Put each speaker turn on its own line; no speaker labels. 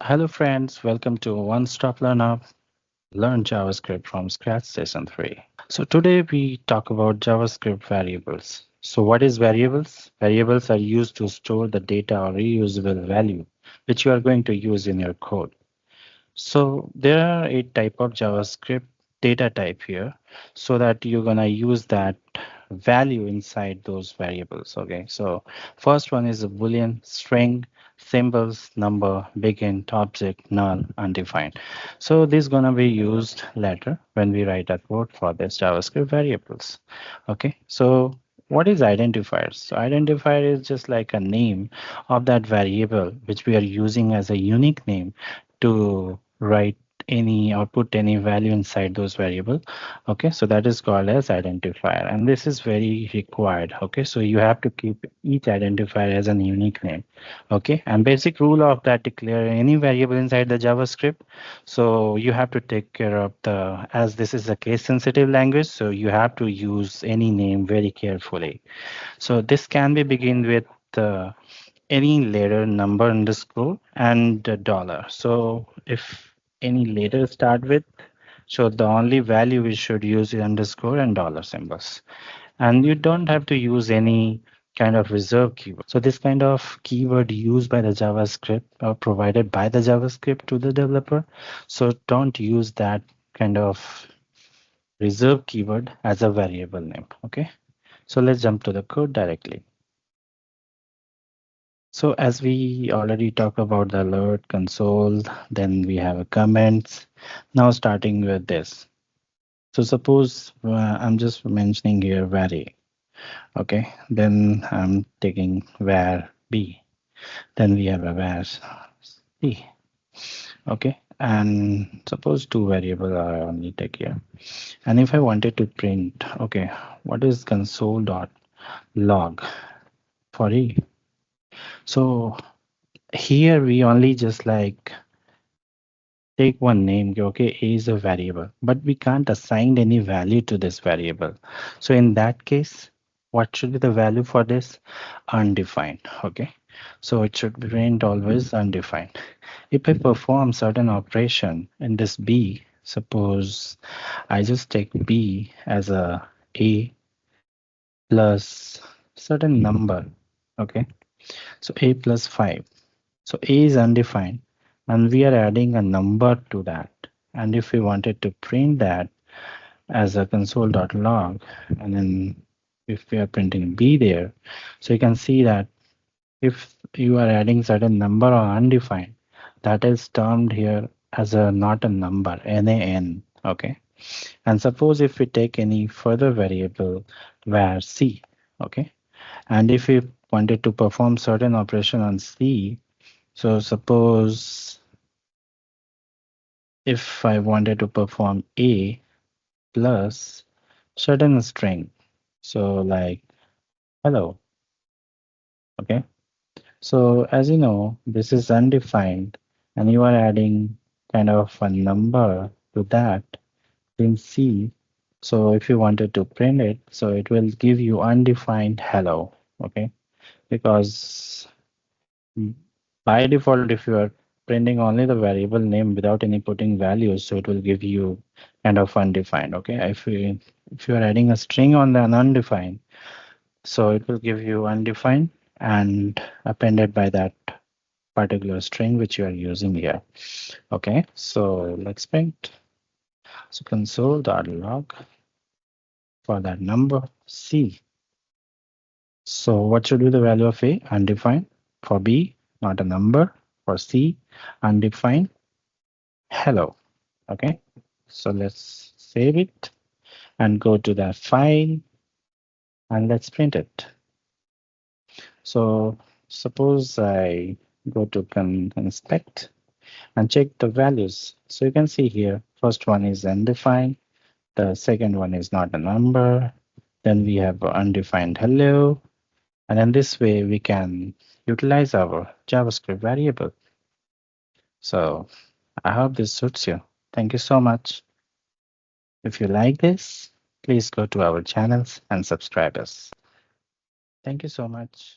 Hello friends, welcome to One Stop Learner, Learn JavaScript from Scratch Session 3. So today we talk about JavaScript variables. So what is variables? Variables are used to store the data or reusable value which you are going to use in your code. So there are a type of JavaScript data type here so that you're gonna use that value inside those variables. Okay, so first one is a Boolean string, symbols, number, begin, object, null, undefined. So this is gonna be used later when we write a code for this JavaScript variables. Okay, so what is identifier? So identifier is just like a name of that variable which we are using as a unique name to write any or put any value inside those variable. Okay, so that is called as identifier, and this is very required. Okay, so you have to keep each identifier as a unique name. Okay, and basic rule of that, declare any variable inside the JavaScript, so you have to take care of the, as this is a case sensitive language, so you have to use any name very carefully. So this can be begin with uh, any letter, number, underscore, and a dollar. So if any letter start with, so the only value we should use is underscore and dollar symbols. And you don't have to use any kind of reserve keyword. So this kind of keyword used by the JavaScript or provided by the JavaScript to the developer. So don't use that kind of reserve keyword as a variable name. Okay. So let's jump to the code directly. So as we already talked about the alert console, then we have a comments. Now starting with this. So suppose I'm just mentioning here vary. Okay, then I'm taking var b. Then we have a var c. Okay, and suppose two variable I only take here. And if I wanted to print, okay, what is console dot log for e? So here we only just like take one name, okay, a is a variable, but we can't assign any value to this variable. So in that case, what should be the value for this? Undefined. Okay, so it should print always undefined. If I perform certain operation in this b, suppose I just take b as a plus certain number. Okay, so a plus 5. So a is undefined and we are adding a number to that. And if we wanted to print that as a console.log, and then if we are printing b there, so you can see that if you are adding certain number or undefined, that is termed here as a not a number, NaN. Okay. And suppose if we take any further variable where c, okay, and if we wanted to perform certain operation on c, so suppose if I wanted to perform a plus certain string, so like hello, okay. So as you know, this is undefined and you are adding kind of a number to that in C. So if you wanted to print it, so it will give you undefined hello, okay, because by default, if you are printing only the variable name without any putting values, so it will give you kind of undefined. Okay, if you are adding a string on the undefined, so it will give you undefined and appended by that particular string which you are using here. Okay, so let's print. So console.log for that number C. So what should be the value of A? Undefined. For B, not a number. For C, undefined. Hello. Okay, so let's save it and go to that file and let's print it. So suppose I go to inspect and check the values. So you can see here, first one is undefined, the second one is not a number, then we have undefined hello, and in this way we can utilize our JavaScript variable. So I hope this suits you. Thank you so much. If you like this, please go to our channels and subscribe us. Thank you so much.